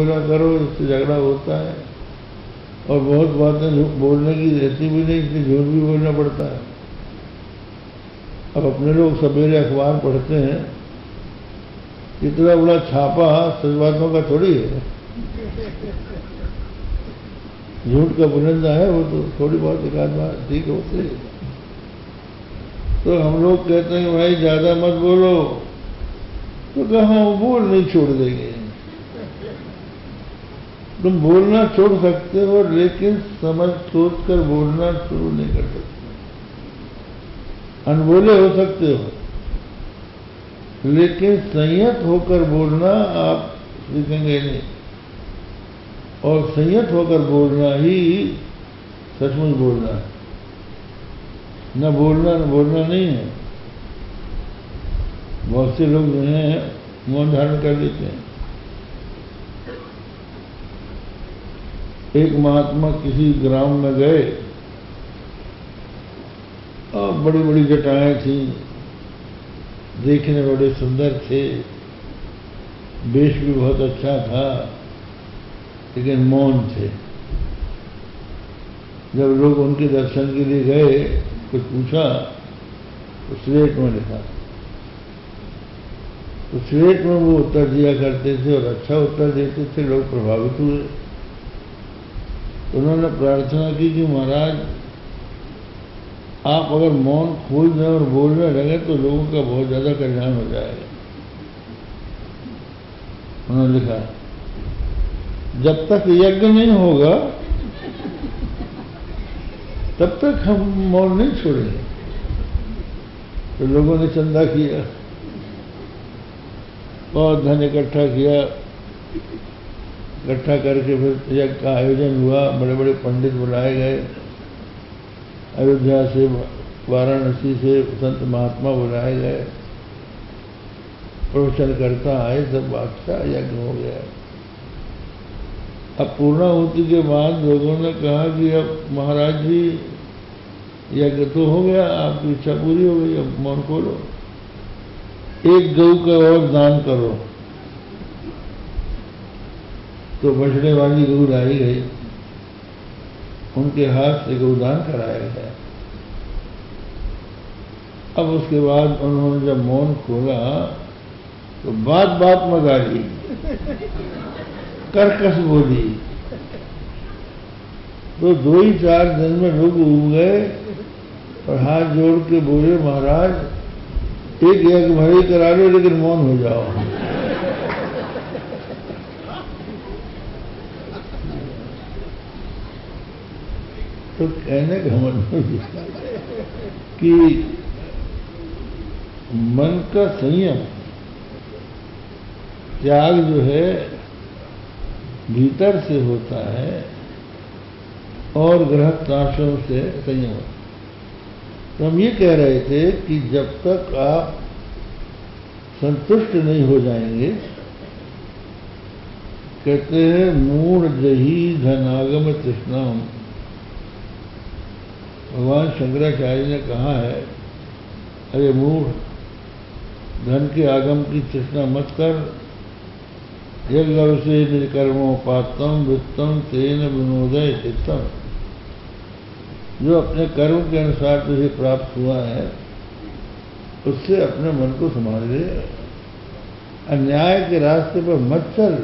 बोला करो, इससे झगड़ा होता है और बहुत बातें बोलने की रहती भी नहीं, इसलिए झूठ भी बोलना पड़ता है। अब अपने लोग सवेरे अखबार पढ़ते हैं, इतना बड़ा छापा सच बातों का थोड़ी है, झूठ का बुलंदा है वो, तो थोड़ी बहुत एक आध बात ठीक होती है। तो हम लोग कहते हैं भाई ज्यादा मत बोलो, तो कहाँ वो बोल नहीं छोड़ देंगे। तुम बोलना छोड़ सकते हो, लेकिन समझ सोच कर बोलना शुरू नहीं कर सकते। अनबोले हो सकते हो, लेकिन संयत होकर बोलना आप सीखेंगे नहीं। और संयत होकर बोलना ही सचमुच बोलना है, न बोलना नहीं है। बहुत से लोग जो हैं मौन धारण कर लेते हैं। एक महात्मा किसी ग्राम में गए और बड़ी बड़ी जटाएं थी, देखने में बड़े सुंदर थे, वेश भी बहुत अच्छा था, लेकिन मौन थे। जब लोग उनके दर्शन के लिए गए, कुछ पूछा तो स्लेट में लिखा, तो स्लेट में वो उत्तर दिया करते थे और अच्छा उत्तर देते थे। लोग प्रभावित हुए। उन्होंने प्रार्थना की कि महाराज आप अगर मौन खोल दें और बोलने लगे तो लोगों का बहुत ज्यादा कल्याण हो जाएगा। उन्होंने लिखा जब तक यज्ञ नहीं होगा तब तक हम मौन नहीं छोड़ेंगे। तो लोगों ने चंदा किया, बहुत धन इकट्ठा किया, इकट्ठा करके फिर यज्ञ का आयोजन हुआ। बड़े बड़े पंडित बुलाए गए, अयोध्या से, वाराणसी से संत महात्मा बुलाए गए, प्रवचन करता आए, सब अच्छा यज्ञ हो गया। अब पूर्णाहुति के बाद लोगों ने कहा कि अब महाराज जी यज्ञ तो हो गया, आपकी इच्छा पूरी हो गई, अब मौन खोलो, एक गऊ का और दान करो। तो बछड़े वाली गऊ लाई गई, उनके हाथ से गौदान कराया गया। अब उसके बाद उन्होंने जब मौन खोला तो बात बात में गाली, कर्कश बोली। तो 2 ही 4 दिन में लोग उब गए और हाथ जोड़ के बोले महाराज एक यज्ञ भरी करा लो, लेकिन मौन हो जाओ। तो कहने का मतलब कि मन का संयम, त्याग जो है भीतर से होता है और गृहस्थाश्रम से संयम। तो हम ये कह रहे थे कि जब तक आप संतुष्ट नहीं हो जाएंगे, कहते हैं मूढ़ जही धनागम तृष्णाम। भगवान शंकराचार्य ने कहा है, अरे मूढ़, धन के आगम की तृष्णा मत कर। यज्ञ से निर्कर्मोपातम वित्तम तेन विनोदय चित्तम। जो अपने कर्म के अनुसार तुझे प्राप्त हुआ है, उससे अपने मन को संभाल ले। अन्याय के रास्ते पर मत चल,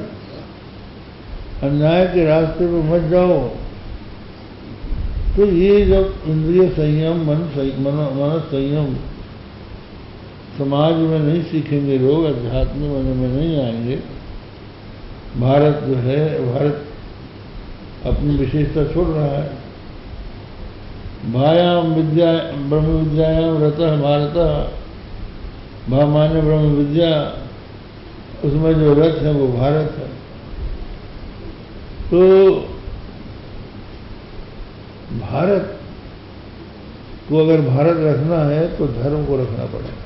अन्याय के रास्ते पर मत जाओ। तो ये जब इंद्रिय संयम, मन संयम समाज में नहीं सीखेंगे लोग, अध्यात्म में नहीं आएंगे। भारत जो है, भारत अपनी विशेषता छोड़ रहा है। भायाम विद्या ब्रह्म विद्यायाम रतः भारत, भा माने ब्रह्म विद्या, उसमें जो रथ है वो भारत है। तो भारत को अगर भारत रखना है तो धर्म को रखना पड़ेगा,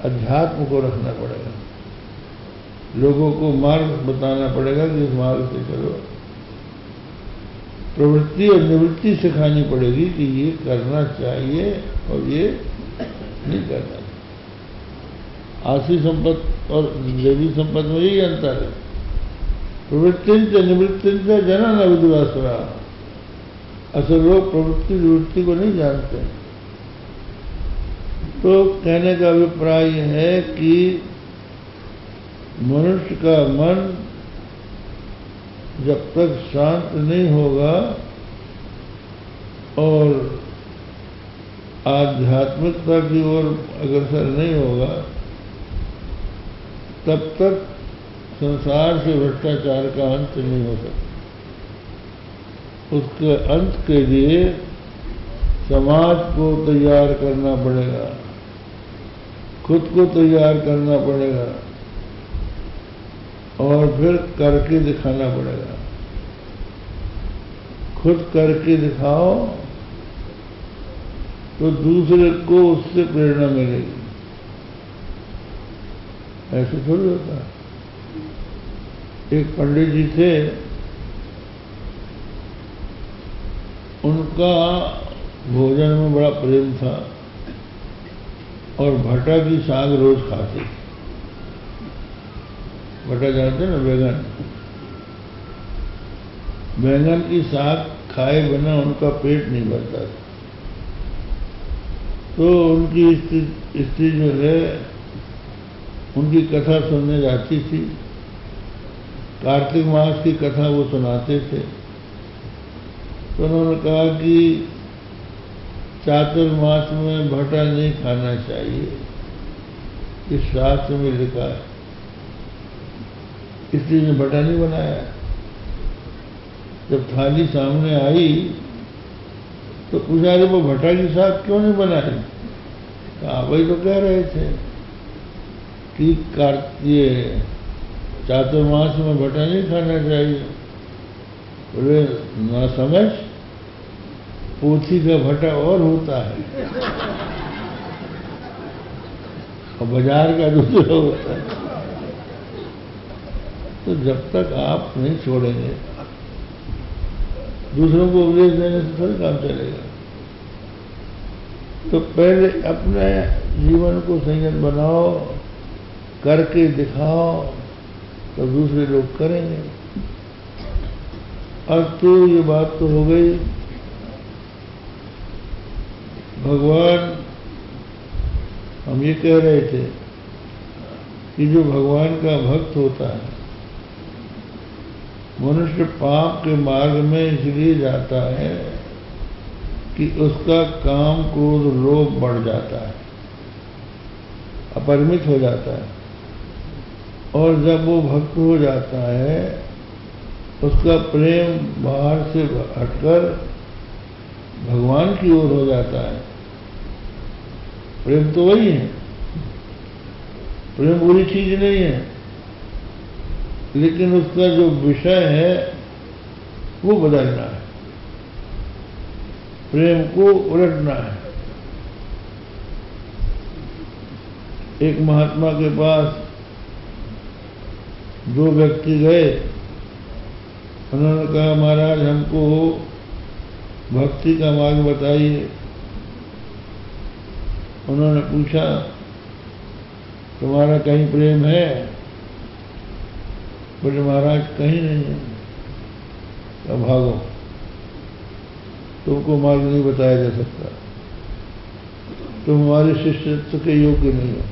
अध्यात्म को रखना पड़ेगा, लोगों को मार्ग बताना पड़ेगा कि इस मार्ग से चलो। प्रवृत्ति और निवृत्ति सिखानी पड़ेगी कि ये करना चाहिए और ये नहीं करना चाहिए। आशी संपत्ति और देवी संपत्ति में यही अंतर है। प्रवृत्तिंच निवृत्तिंच जना न विदुरासुरा। असल लोग प्रवृत्ति निवृत्ति को नहीं जानते। तो कहने का अभिप्राय है कि मनुष्य का मन जब तक शांत नहीं होगा और आध्यात्मिकता की ओर अग्रसर नहीं होगा, तब तक संसार से भ्रष्टाचार का अंत नहीं हो सकता। उसके अंत के लिए समाज को तैयार करना पड़ेगा, खुद को तैयार करना पड़ेगा और फिर करके दिखाना पड़ेगा। खुद करके दिखाओ तो दूसरे को उससे प्रेरणा मिलेगी। ऐसे थोड़ी होता है। एक पंडित जी थे, उनका भोजन में बड़ा प्रेम था और भटा की साग रोज खाते। भटा जानते ना, बैंगन। बैंगन की साग खाए बिना उनका पेट नहीं भरता था। तो उनकी स्त्री जो है, उनकी कथा सुनने जाती थी। कार्तिक मास की कथा वो सुनाते थे। तो उन्होंने कहा कि चातुर्मास में भटा नहीं खाना चाहिए, इस शास्त्र में लिखा है। इसलिए ने भटा नहीं बनाया। जब थाली सामने आई तो पूछा, अरे वो भटा की साग क्यों नहीं बनाई? कहा, वही तो कह रहे थे कि कार्तिक चातुर्मास में भटा नहीं खाना चाहिए। बोले, ना समझ, पोथी का भटा और होता है और बाजार का दूसरा होता है। तो जब तक आप नहीं छोड़ेंगे, दूसरों को उपदेश देने से थोड़ी काम चलेगा। तो पहले अपने जीवन को संयत बनाओ, करके दिखाओ, तो दूसरे लोग करेंगे। अब तो ये बात तो हो गई। भगवान, हम ये कह रहे थे कि जो भगवान का भक्त होता है, मनुष्य पाप के मार्ग में इसलिए जाता है कि उसका काम क्रोध लोभ बढ़ जाता है, अपरिमित हो जाता है। और जब वो भक्त हो जाता है, उसका प्रेम बाहर से हटकर भगवान की ओर हो जाता है। प्रेम तो वही है, प्रेम बुरी चीज नहीं है, लेकिन उसका जो विषय है वो बदलना है, प्रेम को उलटना है। एक महात्मा के पास दो व्यक्ति गए। उन्होंने कहा, महाराज हमको भक्ति का मार्ग बताइए। उन्होंने पूछा, तुम्हारा कहीं प्रेम है? बोले, महाराज कहीं नहीं है। तो भागो, तुमको मार्ग नहीं बताया जा सकता, तुम हमारे शिष्यत्व के योग्य नहीं हो।